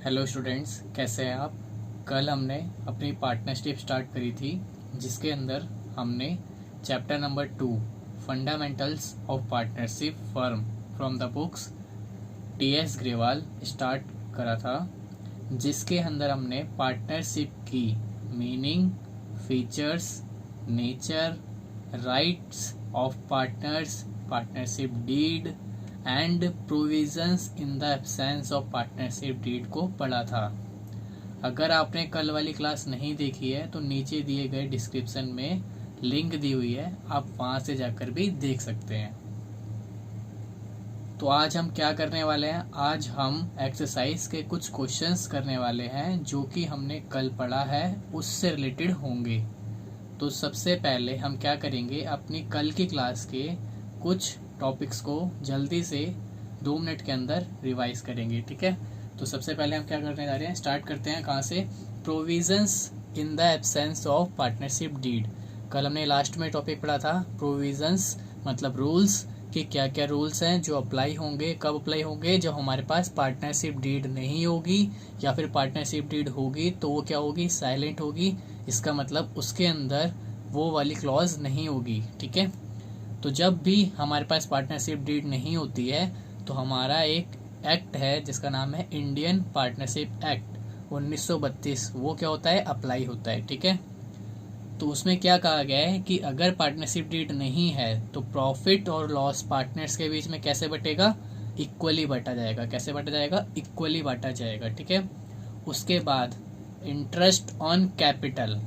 Hello students, कैसे हैं आप। कल हमने अपनी पार्टनरशिप स्टार्ट करी थी, जिसके अंदर हमने chapter number 2 fundamentals of partnership firm from the books T S. Grewal start करा था, जिसके अंदर हमने पार्टनरशिप की meaning, features, nature, rights of partners, partnership deed and provisions in the absence of partnership deed को पढ़ा था। अगर आपने कल वाली क्लास नहीं देखी है तो नीचे दिए गए डिस्क्रिप्शन में लिंक दी हुई है, आप वहां से जाकर भी देख सकते हैं। तो आज हम क्या करने वाले हैं, आज हम एक्सरसाइज के कुछ क्वेश्चंस करने वाले हैं जो कि हमने कल पढ़ा है उससे रिलेटेड होंगे। तो सबसे पहले हम क्या करेंगे, अपनी कल की क्लास के कुछ टॉपिक्स को जल्दी से 2 मिनट के अंदर रिवाइज करेंगे, ठीक है। तो सबसे पहले हम क्या करने जा रहे हैं, स्टार्ट करते हैं कहाँ से, provisions in the absence of partnership deed. कल हमने लास्ट में टॉपिक पढ़ा था प्रोविजंस मतलब रूल्स, कि क्या क्या रूल्स हैं जो अप्लाई होंगे, कब अप्लाई होंगे, जब हमारे पास पार्टनरशिप डीड नहीं होगी या फिर पार्टनरशिप डीड होगी तो वो क्या होगी, साइलेंट होगी। इसका मतलब उसके अंदर वो वाली क्लॉज नहीं होगी, ठीक है। तो जब भी हमारे पास पार्टनरशिप डीड नहीं होती है तो हमारा एक एक्ट है जिसका नाम है इंडियन पार्टनरशिप एक्ट 1932, वो क्या होता है, अप्लाई होता है, ठीक है। तो उसमें क्या कहा गया है कि अगर पार्टनरशिप डीड नहीं है तो प्रॉफिट और लॉस पार्टनर्स के बीच में कैसे बटेगा, इक्वली बांटा जाएगा। कैसे बांटा जाएगा, इक्वली बांटा जाएगा, ठीक है। उसके बाद interest on capital,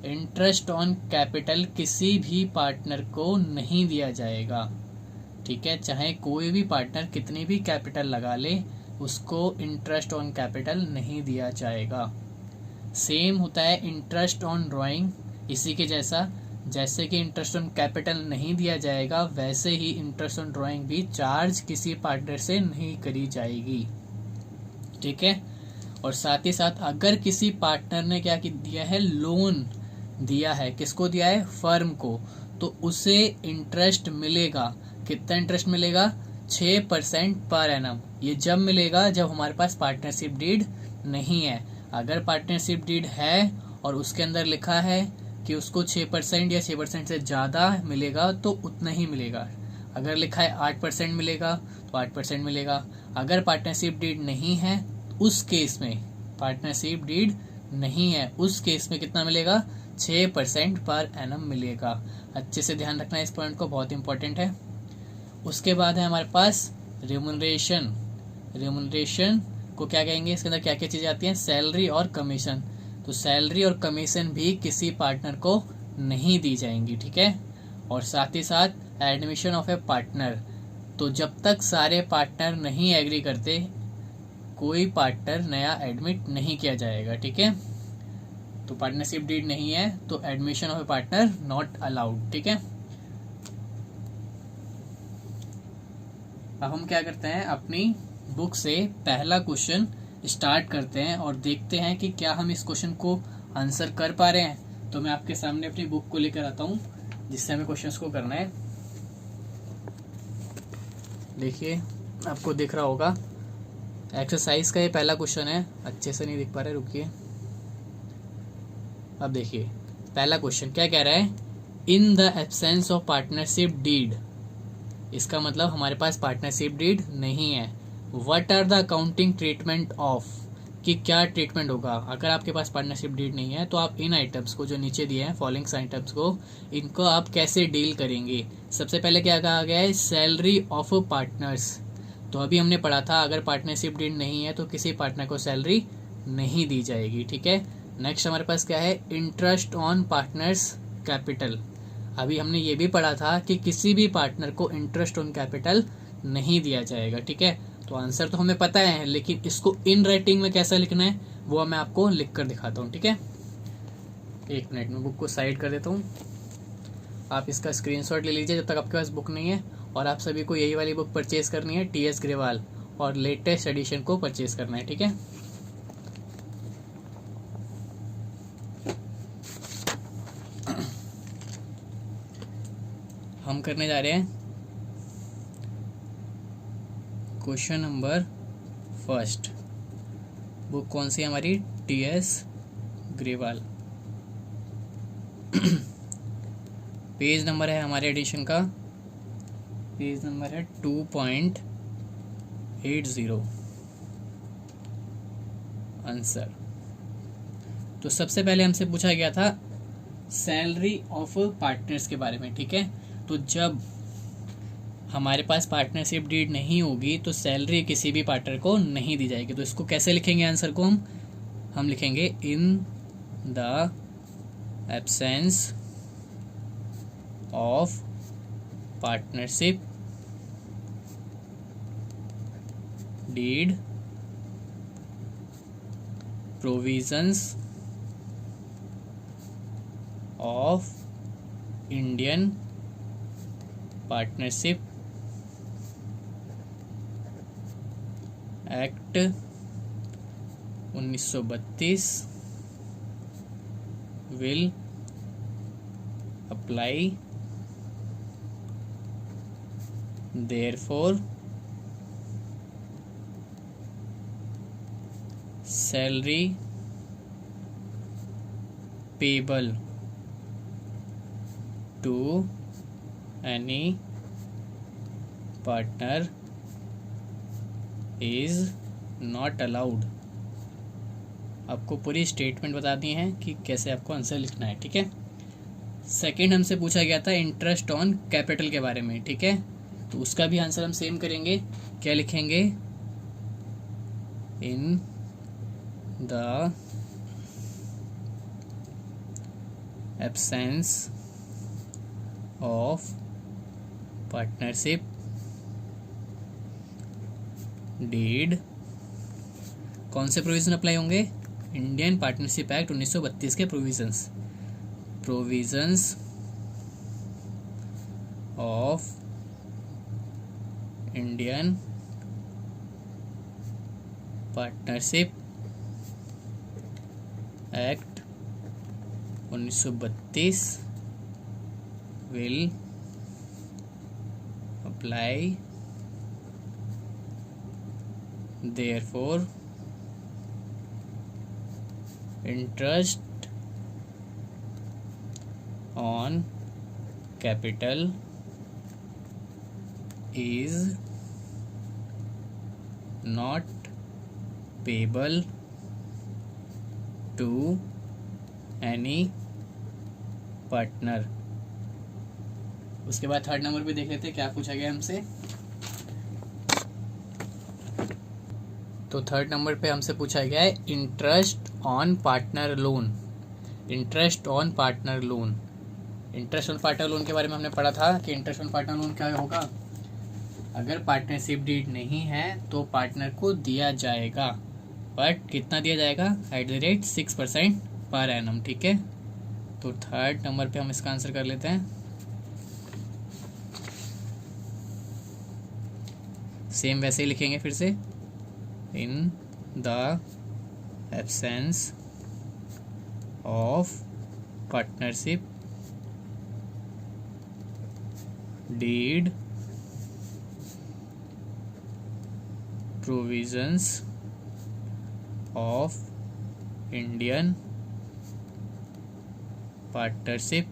interest on capital किसी भी पार्टनर को नहीं दिया जाएगा, ठीक है। चाहे कोई भी पार्टनर कितनी भी कैपिटल लगा ले, उसको इंटरेस्ट ऑन कैपिटल नहीं दिया जाएगा। सेम होता है इंटरेस्ट ऑन ड्राइंग, इसी के जैसा, जैसे कि इंटरेस्ट ऑन कैपिटल नहीं दिया जाएगा वैसे ही इंटरेस्ट ऑन ड्राइंग भी चार्ज किसी पार्टनर से नहीं करी जाएगी, ठीक है। और साथ ही साथ अगर किसी पार्टनर ने क्या दिया है, लोन दिया है, किसको दिया है, फर्म को, तो उसे इंटरेस्ट मिलेगा। कितना इंटरेस्ट मिलेगा, 6% पर एनम। ये जब मिलेगा जब हमारे पास पार्टनरशिप डीड नहीं है। अगर पार्टनरशिप डीड है और उसके अंदर लिखा है कि उसको 6% या 6% से ज़्यादा मिलेगा तो उतना ही मिलेगा। अगर लिखा है 8% मिलेगा तो 8% मिलेगा। अगर पार्टनरशिप डीड नहीं है उस केस में, पार्टनरशिप डीड नहीं है उस केस में कितना मिलेगा, 6% पर एनम मिलेगा। अच्छे से ध्यान रखना इस पॉइंट को, बहुत इंपॉर्टेंट है। उसके बाद है हमारे पास रेमुनरेशन। रेमुनरेशन को क्या कहेंगे, इसके अंदर क्या क्या चीजें आती हैं, सैलरी और कमीशन। तो सैलरी और कमीशन भी किसी पार्टनर को नहीं दी जाएंगी, ठीक है। और साथ ही साथ एडमिशन ऑफ ए पार्टनर, तो जब तक सारे पार्टनर नहीं एग्री करते कोई पार्टनर नया एडमिट नहीं किया जाएगा, ठीक है। तो पार्टनरशिप डीड नहीं है तो admission of A partner not allowed, ठीक है। अब हम क्या करते हैं, अपनी बुक से पहला क्वेश्चन स्टार्ट करते हैं और देखते हैं कि क्या हम इस क्वेश्चन को आंसर कर पा रहे हैं। तो मैं आपके सामने अपनी बुक को लेकर आता हूं जिससे हमें क्वेश्चंस को करना है। देखिए, आपको दिख रहा होगा एक्सरसाइज का ये पहला क्वेश्चन है। अच्छे से नहीं दिख पा रहे, रुकिए। अब देखिए पहला क्वेश्चन क्या कह रहा है, in the absence of partnership deed. इसका मतलब हमारे पास पार्टनरशिप डीड नहीं है। What are the accounting treatment of, कि क्या ट्रीटमेंट होगा अगर आपके पास पार्टनरशिप डीड नहीं है। तो आप इन आइटम्स को जो नीचे दिए हैं, फॉलोइंग आइटम्स को, इनको आप कैसे डील करेंगे। सबसे पहले क्या कहा गया है, सैलरी ऑफ पार्टनर्स। तो अभी हमने पढ़ा था अगर पार्टनरशिप डीड नहीं है तो किसी पार्टनर को सैलरी नहीं दी जाएगी, ठीक है। नेक्स्ट हमारे पास क्या है, इंटरेस्ट ऑन पार्टनर्स कैपिटल। अभी हमने ये भी पढ़ा था कि किसी भी पार्टनर को इंटरेस्ट ऑन कैपिटल नहीं दिया जाएगा, ठीक है। तो आंसर तो हमें पता है, लेकिन इसको इन राइटिंग में कैसा लिखना है वो मैं आपको लिख कर दिखाता हूँ, ठीक है। 1 मिनट में बुक को साइड कर देता हूँ, आप इसका स्क्रीनशॉट ले लीजिए जब तक आपके पास बुक नहीं है। और आप सभी को यही वाली बुक परचेज करनी है, टी.एस. ग्रेवाल, और लेटेस्ट एडिशन को परचेज करना है, ठीक है। हम करने जा रहे हैं क्वेश्चन नंबर फर्स्ट। बुक कौन सी है हमारी? टी.एस. ग्रेवाल। पेज नंबर है हमारे एडिशन का, पेज नंबर है 2.80। आंसर। तो सबसे पहले हमसे पूछा गया था सैलरी ऑफ पार्टनर्स के बारे में, ठीक है। तो जब हमारे पास पार्टनरशिप डीड नहीं होगी तो सैलरी किसी भी पार्टनर को नहीं दी जाएगी। तो इसको कैसे लिखेंगे आंसर को? हम लिखेंगे in the absence of partnership deed provisions of Indian partnership act 1932 will apply, therefore salary payable to any partner is not allowed. आपको पूरी स्टेटमेंट बता दी है कि कैसे आपको आंसर लिखना है, ठीक है। सेकंड हमसे पूछा गया था इंटरेस्ट ऑन कैपिटल के बारे में, ठीक है। तो उसका भी आंसर हम सेम करेंगे। क्या लिखेंगे? In the absence of partnership deed, कौन से प्रोविजन अप्लाई होंगे? इंडियन पार्टनरशिप एक्ट 1932 के provisions of Indian partnership act 1932 will apply, therefore interest on capital is not payable to any partner। उसके बाद थर्ड नंबर पे देख लेते हैं क्या पूछा गया हमसे। तो थर्ड नंबर पे हमसे पूछा गया है interest on partner loan. Interest on partner loan, interest on partner loan के बारे में हमने पढ़ा था कि इंटरेस्ट ऑन पार्टनर लोन क्या होगा? अगर पार्टनरशिप डीड नहीं है तो पार्टनर को दिया जाएगा, बट कितना दिया जाएगा? @ 6% पर एनम, ठीक है। तो थर्ड नंबर पे हम इसका आंसर कर लेते हैं। सेम वैसे ही लिखेंगे फिर से, in the absence of partnership deed provisions of Indian partnership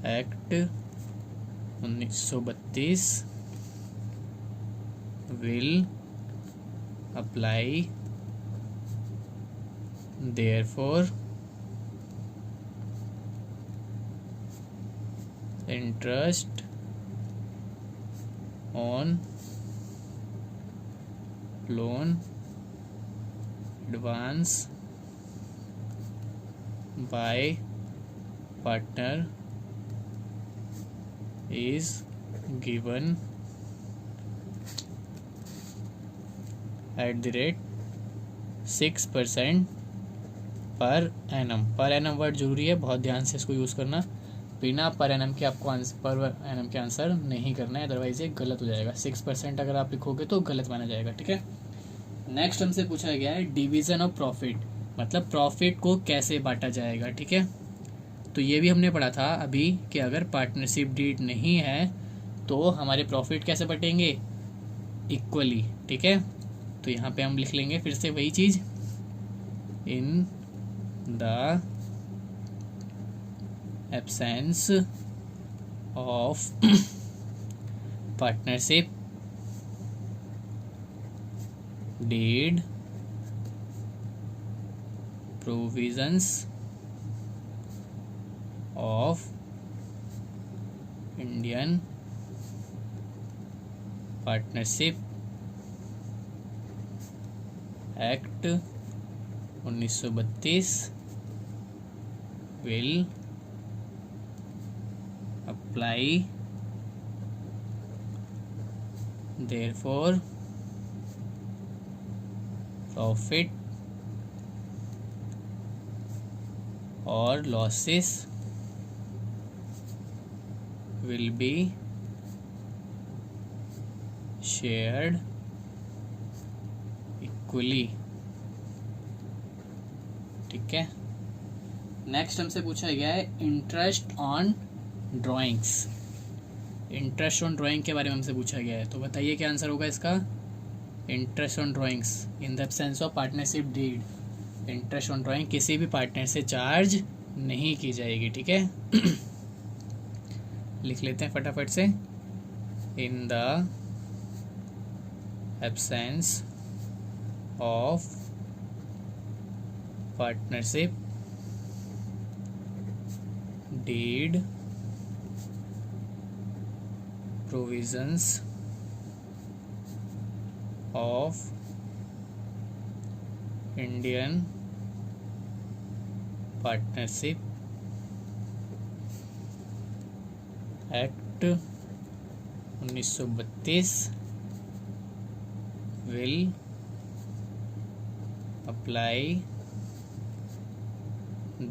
act 1932 will apply, therefore interest on loan advance by partner is given @ 6% per annum. Per annum word जरूरी है, बहुत ध्यान से इसको यूज़ करना। बिना पर एनम के आपको पर एनम के आंसर नहीं करना है, अदरवाइज ये गलत हो जाएगा। 6% अगर आप लिखोगे तो गलत माना जाएगा, ठीक है। नेक्स्ट हमसे पूछा गया है डिवीज़न ऑफ प्रॉफिट, मतलब प्रॉफिट को कैसे बांटा जाएगा, ठीक है। तो ये भी हमने पढ़ा था अभी कि अगर पार्टनरशिप डीड नहीं है तो हमारे प्रॉफिट कैसे बटेंगे? इक्वली, ठीक है। तो यहाँ पे हम लिख लेंगे फिर से वही चीज़, in the absence of partnership deed provisions of Indian Partnership Act 1932 will apply, therefore profit और losses will be shared equally. ठीक है, नेक्स्ट हमसे पूछा गया है interest on drawings. Interest on drawing के बारे में हमसे पूछा गया है, तो बताइए क्या आंसर होगा इसका। Interest on drawings in the absence of partnership deed, interest on drawing किसी भी पार्टनर से चार्ज नहीं की जाएगी। ठीक है लिख लेते हैं फटाफट से, in the absence of partnership deed provisions of Indian Partnership Act 1932 will apply,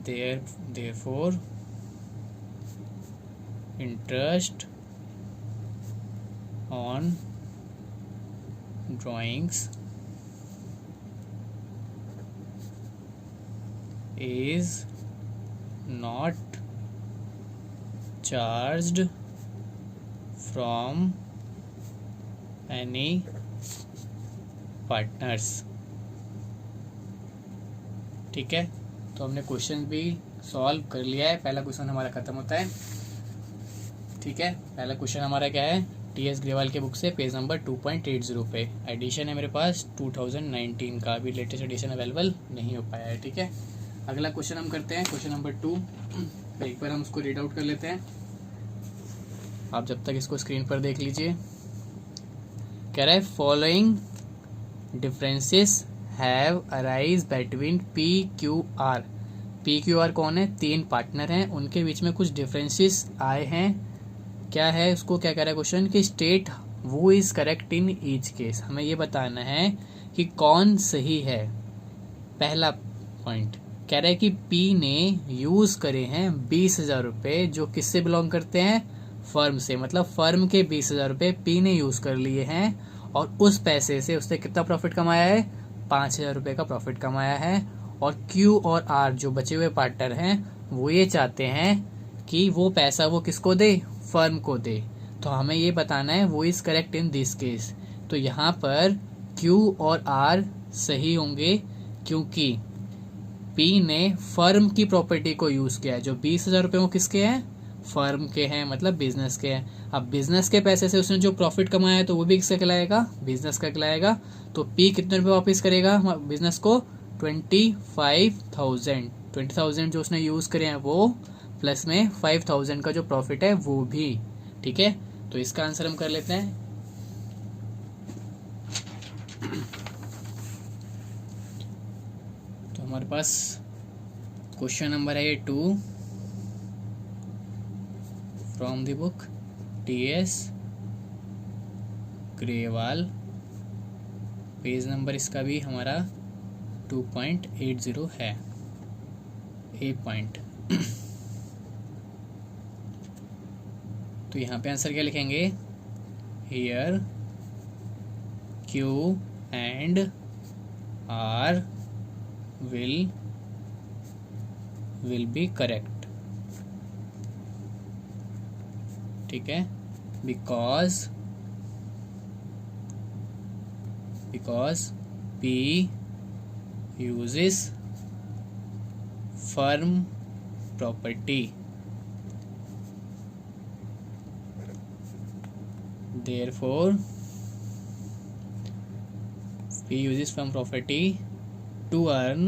therefore interest on drawings is not charged from any partners। ठीक है, तो हमने क्वेश्चन भी सॉल्व कर लिया है। पहला क्वेश्चन हमारा खत्म होता है। ठीक है, पहला क्वेश्चन हमारा क्या है, टी.एस. ग्रेवाल के बुक से पेज नंबर 2.80 पे। एडिशन है मेरे पास 2019 का, अभी लेटेस्ट एडिशन अवेलेबल नहीं हो पाया है। ठीक है, अगला क्वेश्चन हम करते हैं, क्वेश्चन नंबर 2। एक बार हम उसको रीड आउट कर लेते हैं, आप जब तक इसको स्क्रीन पर देख लीजिए। कह रहा है following differences have arise between PQR। PQR कौन है, 3 पार्टनर हैं, उनके बीच में कुछ डिफरेंसेस आए हैं। क्या है, उसको क्या कह रहा है क्वेश्चन कि स्टेट वो is correct in each case. हमें ये बताना है कि कौन सही है। पहला पॉइंट कह रहा है कि P ने यूज करे हैं 20,000 रुपये, जो किससे बिलोंग करते हैं, फर्म से। मतलब फर्म के 20,000 रुपये P ने यूज कर लिए हैं और उस पैसे से उसने कितना प्रॉफिट कमाया है, 5,000 रुपये का प्रॉफिट कमाया है। और Q और R जो बचे हुए पार्टनर हैं वो ये चाहते हैं कि वो पैसा वो किसको दे, फर्म को दे। तो हमें ये बताना है वो is correct in this case. तो यहाँ पर Q और R सही होंगे क्योंकि P ने फर्म की प्रॉपर्टी को यूज किया है। जो 20,000 रुपये वो किसके हैं, फर्म के हैं, मतलब बिजनेस के हैं। अब बिजनेस के पैसे से उसने जो प्रॉफिट कमाया है तो वो भी किसका कहलाएगा, बिजनेस का कहलाएगा। तो P कितने रुपये वापस करेगा बिजनेस को, 20,000 जो उसने यूज करे हैं वो, प्लस में 5,000 का जो प्रॉफिट है वो भी। ठीक है, तो इसका आंसर हम कर लेते हैं। तो हमारे पास क्वेश्चन नंबर है 2 from the book T.S.. Grewal. Page number इसका भी हमारा 2.80 है, ए पॉइंट। तो यहाँ पे आंसर क्या लिखेंगे, here Q and R will be correct। ठीक है, because P uses firm property. Therefore, P uses firm property to earn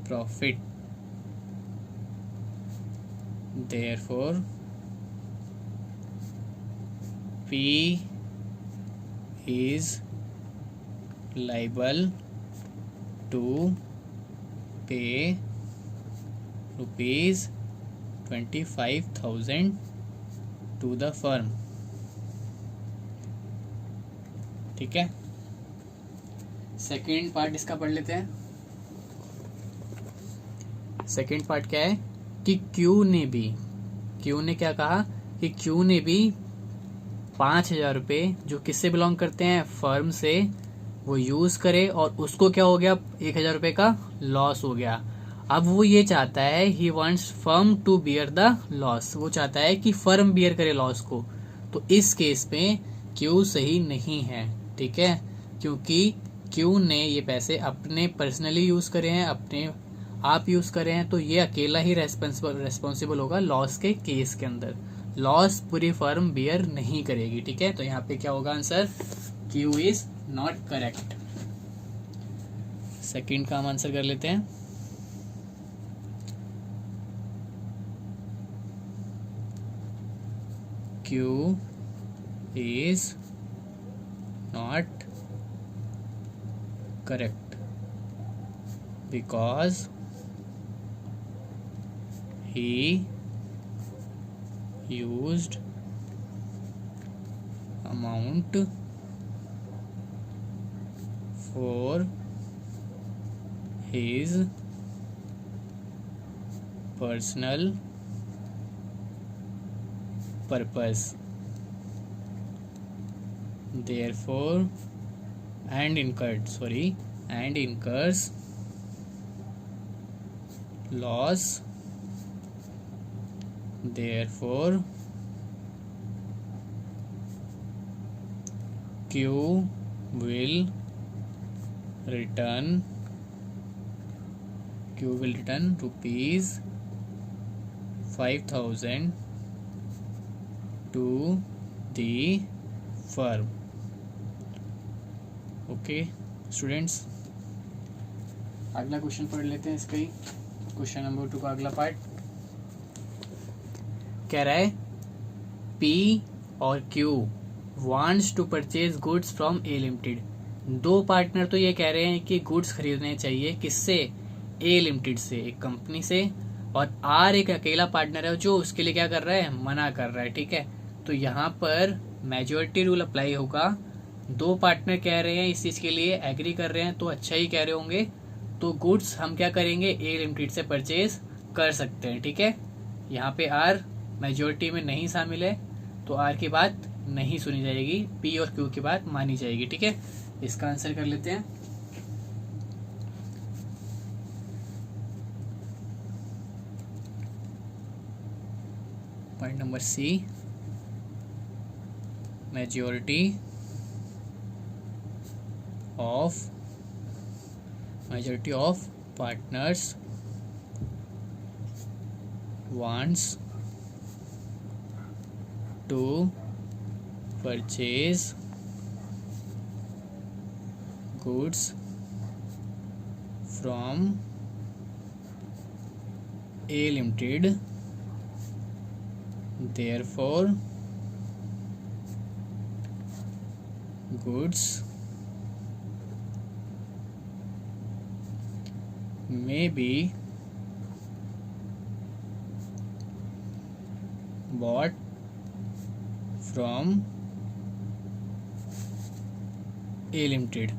profit. Therefore, P is liable to pay rupees 25,000 to the firm. ठीक है, second part इसका पढ़ लेते हैं। Second part क्या है कि क्यू ने क्या कहा कि क्यू ने भी 5,000 रुपये जो किससे बिलोंग करते हैं, फर्म से, वो यूज करे और उसको क्या हो गया, 1,000 रुपये का लॉस हो गया। अब वो ये चाहता है, he wants firm to bear the loss, वो चाहता है कि फर्म बियर करे लॉस को। तो इस केस में क्यू सही नहीं है, ठीक है, क्योंकि क्यू ने ये पैसे अपने पर्सनली यूज करे हैं, अपने आप यूज करे हैं, तो ये अकेला ही रेस्पॉन्सिबल होगा लॉस के केस के अंदर। लॉस पूरी फर्म बियर नहीं करेगी, ठीक है। तो यहाँ पे क्या होगा answer, Q is not correct. Second का हम आंसर कर लेते हैं। Q is not correct because he used amount for his personal purpose, therefore and incurs loss, therefore Q will return rupees 5,000 to the firm। Okay students, अगला question पढ़ लेते हैं इसका ही, क्वेश्चन नंबर 2 का अगला पार्ट कह रहा है P और Q wants to purchase goods from A limited. दो पार्टनर तो ये कह रहे हैं कि गुड्स खरीदने चाहिए, किससे, A लिमिटेड से, एक कंपनी से, और R एक अकेला पार्टनर है जो उसके लिए क्या कर रहा है, मना कर रहा है, ठीक है। तो यहाँ पर मेजॉरिटी रूल अप्लाई होगा। दो पार्टनर कह रहे हैं इस चीज के लिए, एग्री कर रहे हैं, तो अच्छा ही कह रहे होंगे, तो गुड्स हम क्या करेंगे, ए लिमिटेड से परचेज कर सकते हैं, ठीक है। यहाँ पे आर मेजॉरिटी में नहीं शामिल है, तो आर की बात नहीं सुनी जाएगी, पी और क्यू की बात मानी जाएगी, ठीक है। इसका आंसर कर लेते हैं। Point number C, majority of partners wants to purchase goods from A Limited, therefore goods may be bought from A Limited।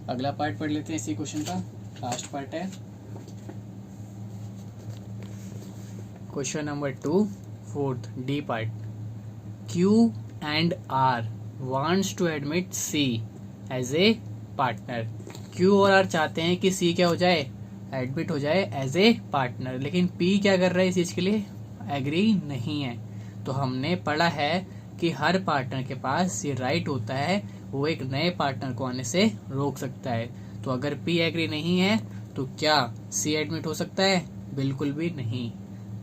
अगला पार्ट पढ़ लेते हैं इसी क्वेश्चन का, लास्ट पार्ट है question number 2, fourth D part. Q and R wants to admit C as a partner. Q और R चाहते हैं कि C क्या हो जाए, एडमिट हो जाए एज ए पार्टनर, लेकिन P क्या कर रहा है इस चीज के लिए, एग्री नहीं है। तो हमने पढ़ा है कि हर पार्टनर के पास ये राइट होता है, वो एक नए पार्टनर को आने से रोक सकता है। तो अगर पी एग्री नहीं है तो क्या सी एडमिट हो सकता है? बिल्कुल भी नहीं।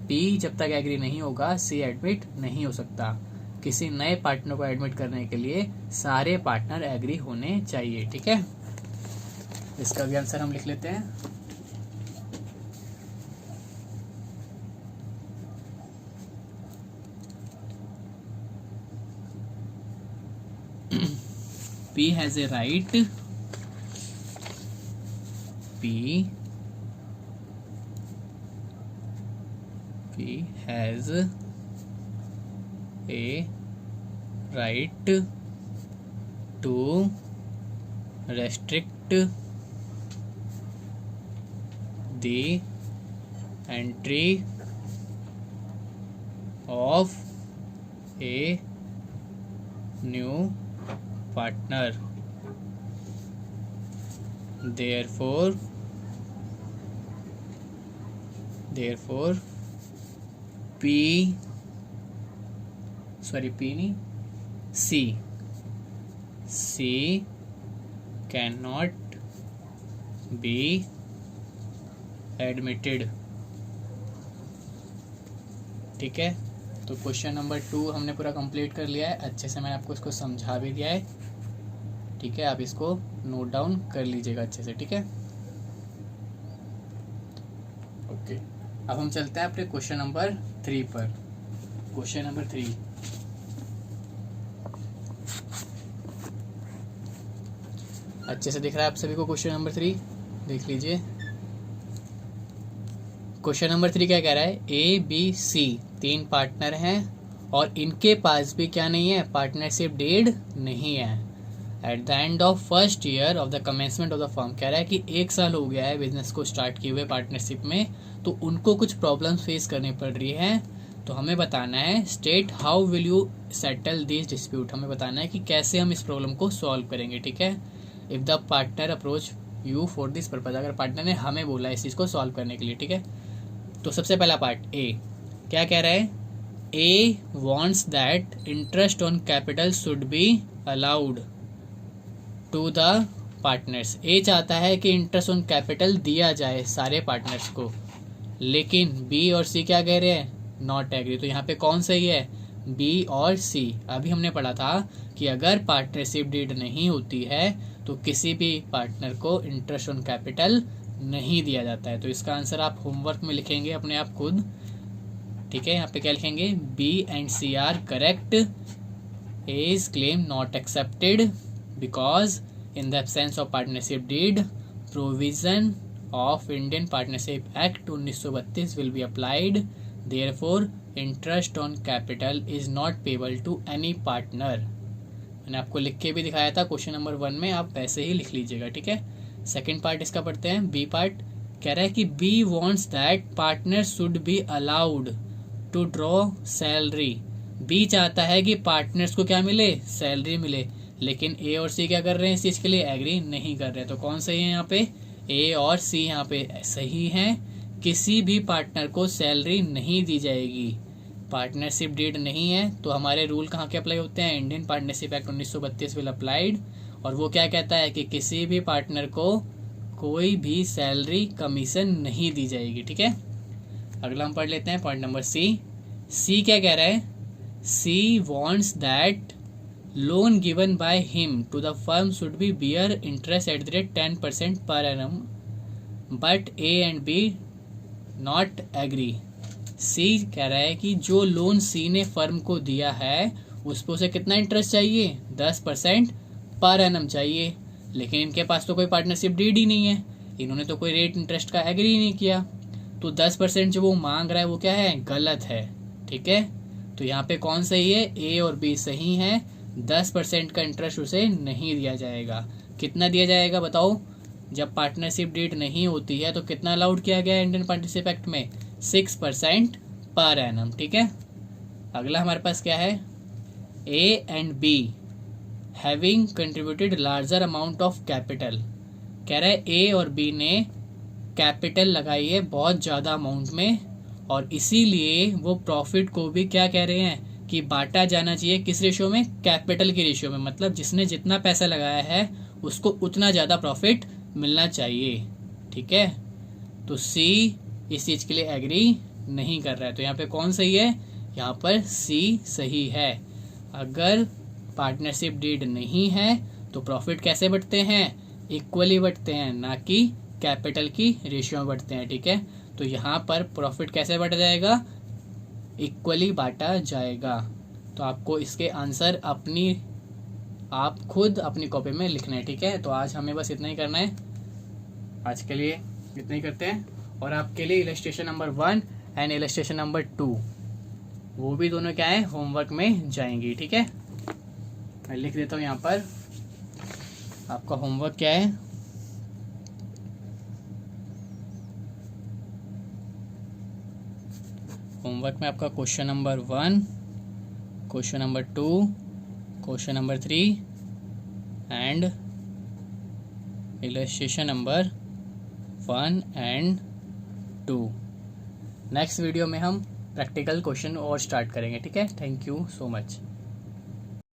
पी जब तक एग्री नहीं होगा सी एडमिट नहीं हो सकता। किसी नए पार्टनर को एडमिट करने के लिए सारे पार्टनर एग्री होने चाहिए। ठीक है, इसका भी आंसर हम लिख लेते हैं। P has a right, P has a right to restrict the entry of a new partner. Therefore C cannot be admitted। ठीक है, तो क्वेश्चन नंबर 2 हमने पूरा कंप्लीट कर लिया है। अच्छे से मैंने आपको इसको समझा भी दिया है। ठीक है, आप इसको नोट डाउन कर लीजिएगा अच्छे से। ठीक है, ओके। अब हम चलते हैं अपने क्वेश्चन नंबर 3 पर। क्वेश्चन नंबर 3, अच्छे से दिख रहा है आप सभी को? क्वेश्चन नंबर 3 देख लीजिए। क्वेश्चन नंबर 3 क्या कह रहा है? ए बी सी 3 पार्टनर हैं और इनके पास भी क्या नहीं है? पार्टनरशिप डीड नहीं है। At the end of first year of the commencement of the firm, कह रहा है कि 1 साल हो गया है बिजनेस को स्टार्ट किए हुए पार्टनरशिप में, तो उनको कुछ प्रॉब्लम्स फेस करनी पड़ रही है। तो हमें बताना है state how will you settle this dispute. हमें बताना है कि कैसे हम इस प्रॉब्लम को सॉल्व करेंगे। ठीक है, if the partner approach you for this purpose, अगर पार्टनर ने हमें बोला इस चीज़ को सॉल्व करने के लिए। ठीक है, तो सबसे पहला पार्ट ए क्या कह रहा है? A wants that interest on capital should be allowed to the partners. A चाहता है कि इंटरेस्ट ऑन कैपिटल दिया जाए सारे पार्टनर्स को, लेकिन बी और सी क्या कह रहे हैं? Not agree. तो यहाँ पे कौन सही है? बी और सी। अभी हमने पढ़ा था कि अगर पार्टनरशिप डीड नहीं होती है तो किसी भी पार्टनर को इंटरेस्ट ऑन कैपिटल नहीं दिया जाता है। तो इसका आंसर आप होमवर्क में लिखेंगे अपने आप खुद। ठीक है, यहाँ पे क्या लिखेंगे? B and C are correct. As claim not accepted because in the absence of partnership deed provision of Indian partnership act 1932 will be applied. Therefore interest on capital is not payable to any partner. मैंने आपको लिख के भी दिखाया था question number 1 में, आप वैसे ही लिख लीजिएगा। ठीक है, सेकेंड पार्ट इसका पढ़ते हैं। बी पार्ट कह रहा है कि B wants that partner should be allowed to draw salary. B चाहता है कि पार्टनर्स को क्या मिले? सैलरी मिले, लेकिन ए और सी क्या कर रहे हैं? इस चीज़ के लिए एग्री नहीं कर रहे। तो कौन सही है यहाँ पे? ए और सी यहाँ पे सही हैं। किसी भी पार्टनर को सैलरी नहीं दी जाएगी। पार्टनरशिप डीड नहीं है तो हमारे रूल कहाँ के अप्लाई होते हैं? Indian partnership act 1932 will applied. और वो क्या कहता है कि किसी भी पार्टनर को कोई भी सैलरी कमीशन नहीं दी जाएगी। ठीक है, अगला हम पढ़ लेते हैं पॉइंट नंबर सी। सी क्या कह रहा है? C wants that loan given by him to the firm should be bear interest at the rate 10% per annum, but A and B not agree. C कह रहा है कि जो लोन सी ने फर्म को दिया है उस पर उसे कितना इंटरेस्ट चाहिए? 10% पर एनम चाहिए, लेकिन इनके पास तो कोई पार्टनरशिप डीड ही नहीं है, इन्होंने तो कोई रेट इंटरेस्ट का एग्री नहीं किया। तो 10% जो वो मांग रहा है वो क्या है? गलत है। ठीक है, तो यहाँ पे कौन सही है? ए और बी सही है। 10% का इंटरेस्ट उसे नहीं दिया जाएगा। कितना दिया जाएगा बताओ? जब पार्टनरशिप डीड नहीं होती है तो कितना अलाउड किया गया है इंडियन पार्टनरशिप एक्ट में? 6% पर एनम। ठीक है, अगला हमारे पास क्या है? ए and be having contributed larger amount of capital. कह रहा है ए और बी ने कैपिटल लगाई है बहुत ज़्यादा अमाउंट में, और इसीलिए वो प्रॉफिट को भी क्या कह रहे हैं? कि बांटा जाना चाहिए किस रेशियो में, कैपिटल की रेशियो में, मतलब जिसने जितना पैसा लगाया है उसको उतना ज़्यादा प्रॉफिट मिलना चाहिए। ठीक है, तो सी इस चीज़ के लिए एग्री नहीं कर रहा है, तो यहाँ पे कौन सही है, यहाँ पर सी सही है। अगर पार्टनरशिप डीड नहीं है तो प्रॉफिट कैसे बढ़ते हैं, इक्वली बढ़ते हैं, ना कि कैपिटल की रेशियो में बढ़ते हैं। ठीक है, तो यहाँ पर प्रॉफिट कैसे बढ़ जाएगा, इक्वली बांटा जाएगा। तो आपको इसके आंसर आप खुद अपनी कॉपी में लिखना है। ठीक है, तो आज हमें बस इतना ही करना है, आज के लिए इतना ही करते हैं। और आपके लिए illustration number 1 and illustration number 2 वो भी दोनों क्या है, होमवर्क में जाएंगी। ठीक है, मैं लिख देता हूँ यहाँ पर आपका होमवर्क क्या है। होमवर्क में आपका question number 1, question number 2, question number 3 and illustration number 1 and 2। Next video में हम प्रैक्टिकल क्वेश्चन और स्टार्ट करेंगे। ठीक है, थैंक यू सो मच।